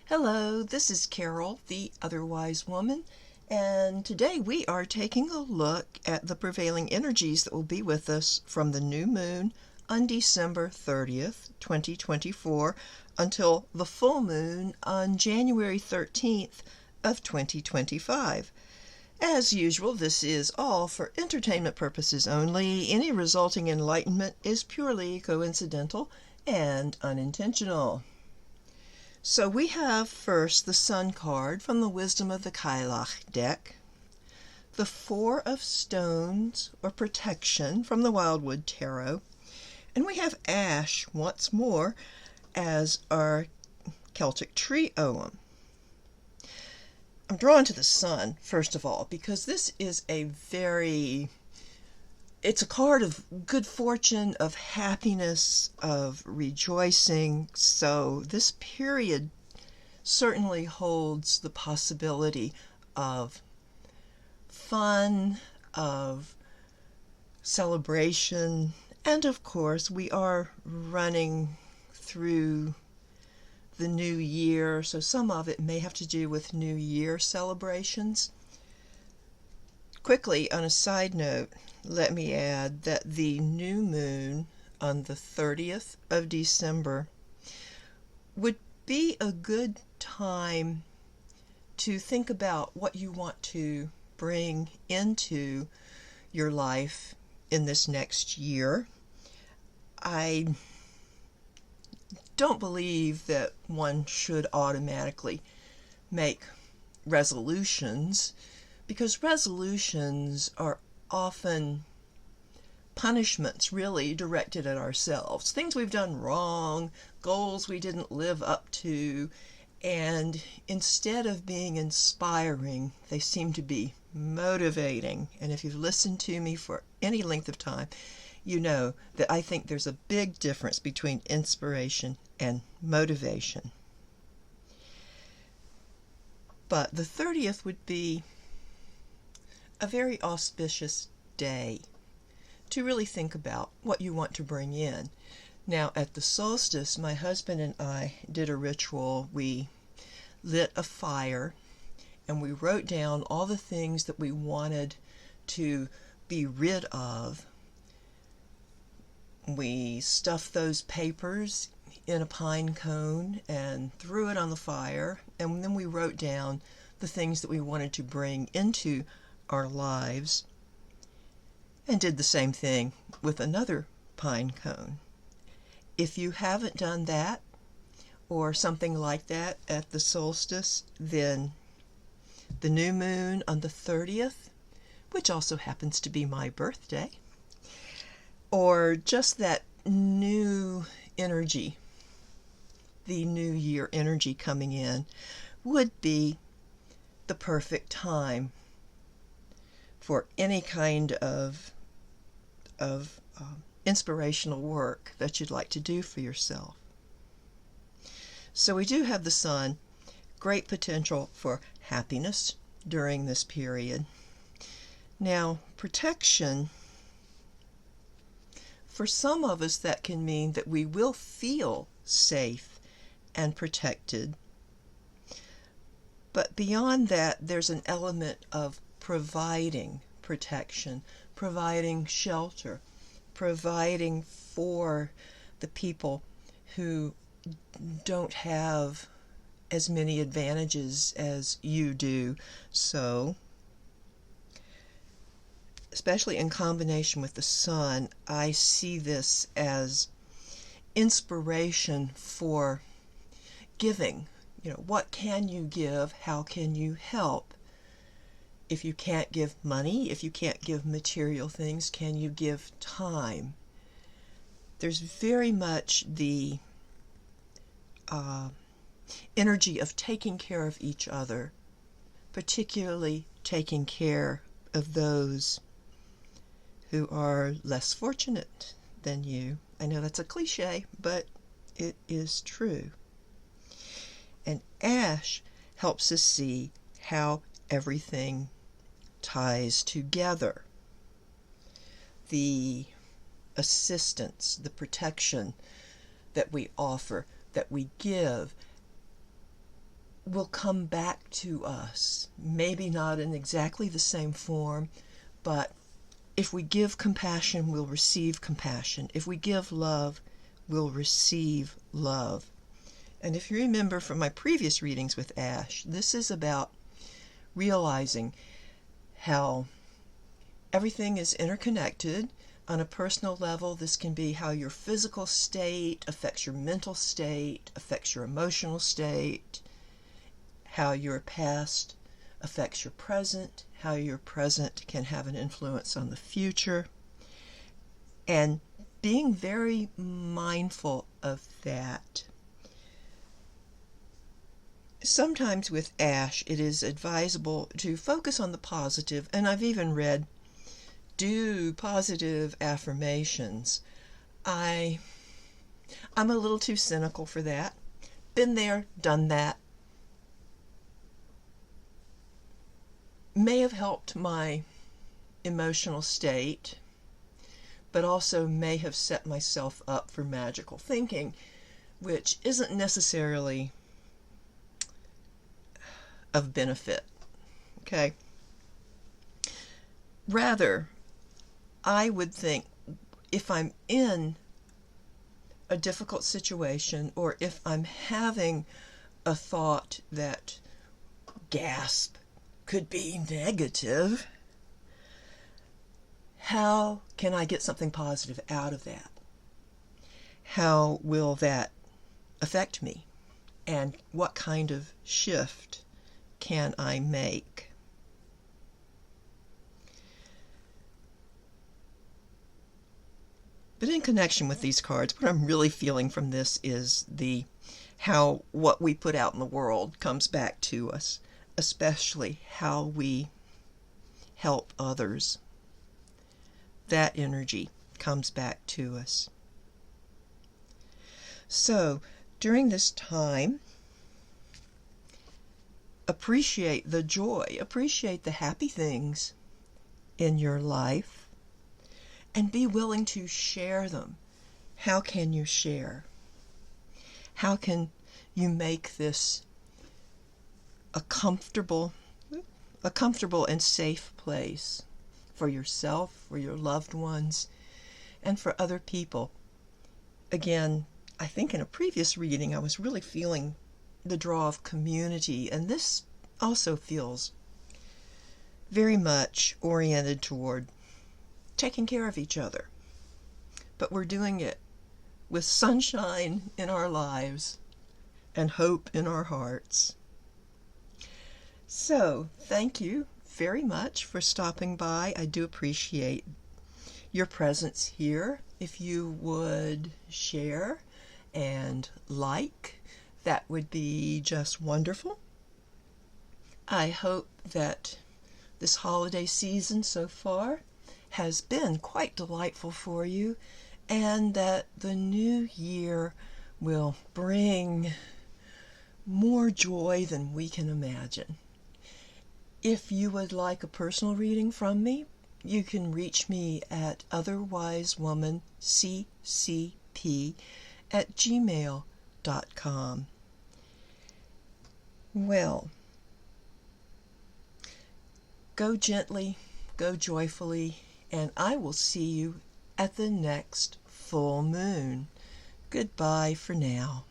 Hello, this is Carol, the Otherwise Woman, and today we are taking a look at the prevailing energies that will be with us from the new moon on December 30th, 2024 until the full moon on January 13th of 2025. As usual, this is all for entertainment purposes only. Any resulting enlightenment is purely coincidental and unintentional. So we have first the Sun card from the Wisdom of the Cailleach deck, the Four of Stones or Protection from the Wildwood Tarot, and we have Ash once more as our Celtic tree ogham. I'm drawn to the Sun, first of all, because this is it's a card of good fortune, of happiness, of rejoicing. So this period certainly holds the possibility of fun, of celebration, and of course we are running through the new year, so some of it may have to do with New Year celebrations. Quickly, on a side note, let me add that the new moon on the 30th of December would be a good time to think about what you want to bring into your life in this next year. I don't believe that one should automatically make resolutions, because resolutions are often punishments really directed at ourselves, things we've done wrong, goals we didn't live up to, and instead of being inspiring, they seem to be motivating. And if you've listened to me for any length of time, you know that I think there's a big difference between inspiration and motivation. But the 30th would be a very auspicious day to really think about what you want to bring in. Now, at the solstice, my husband and I did a ritual. We lit a fire and we wrote down all the things that we wanted to be rid of. We stuffed those papers in a pine cone and threw it on the fire, and then we wrote down the things that we wanted to bring into our lives, and did the same thing with another pine cone. If you haven't done that or something like that at the solstice, then the new moon on the 30th, which also happens to be my birthday, or just that new energy, the new year energy coming in, would be the perfect time for any kind of inspirational work that you'd like to do for yourself. So we do have the Sun, great potential for happiness during this period. Now, protection, for some of us that can mean that we will feel safe and protected. But beyond that, there's an element of providing protection, providing shelter, providing for the people who don't have as many advantages as you do. So, especially in combination with the Sun, I see this as inspiration for giving. You know, what can you give? How can you help? If you can't give money, if you can't give material things, can you give time? There's very much the energy of taking care of each other, particularly taking care of those who are less fortunate than you. I know that's a cliche, but it is true. And Ash helps us see how everything ties together. The assistance, the protection that we offer, that we give, will come back to us. Maybe not in exactly the same form, but if we give compassion, we'll receive compassion. If we give love, we'll receive love. And if you remember from my previous readings with Ash, this is about realizing how everything is interconnected. On a personal level, this can be how your physical state affects your mental state, affects your emotional state, how your past affects your present, how your present can have an influence on the future, and being very mindful of that. Sometimes with Ash, it is advisable to focus on the positive, and I've even read, do positive affirmations. I'm a little too cynical for that. Been there, done that. May have helped my emotional state, but also may have set myself up for magical thinking, which isn't necessarily of benefit. Okay? Rather, I would think if I'm in a difficult situation, or if I'm having a thought that, gasp, could be negative, how can I get something positive out of that? How will that affect me? And what kind of shift can I make? But in connection with these cards, what I'm really feeling from this is how what we put out in the world comes back to us, especially how we help others. That energy comes back to us. So, during this time, appreciate the joy, appreciate the happy things in your life, and be willing to share them. How can you share? How can you make this a comfortable and safe place for yourself, for your loved ones, and for other people? Again, I think in a previous reading I was really feeling the draw of community, and this also feels very much oriented toward taking care of each other. But we're doing it with sunshine in our lives and hope in our hearts. So, thank you very much for stopping by. I do appreciate your presence here. If you would share and like, that would be just wonderful. I hope that this holiday season so far has been quite delightful for you, and that the new year will bring more joy than we can imagine. If you would like a personal reading from me, you can reach me at otherwisewomanccp@gmail.com. Well, go gently, go joyfully, and I will see you at the next full moon. Goodbye for now.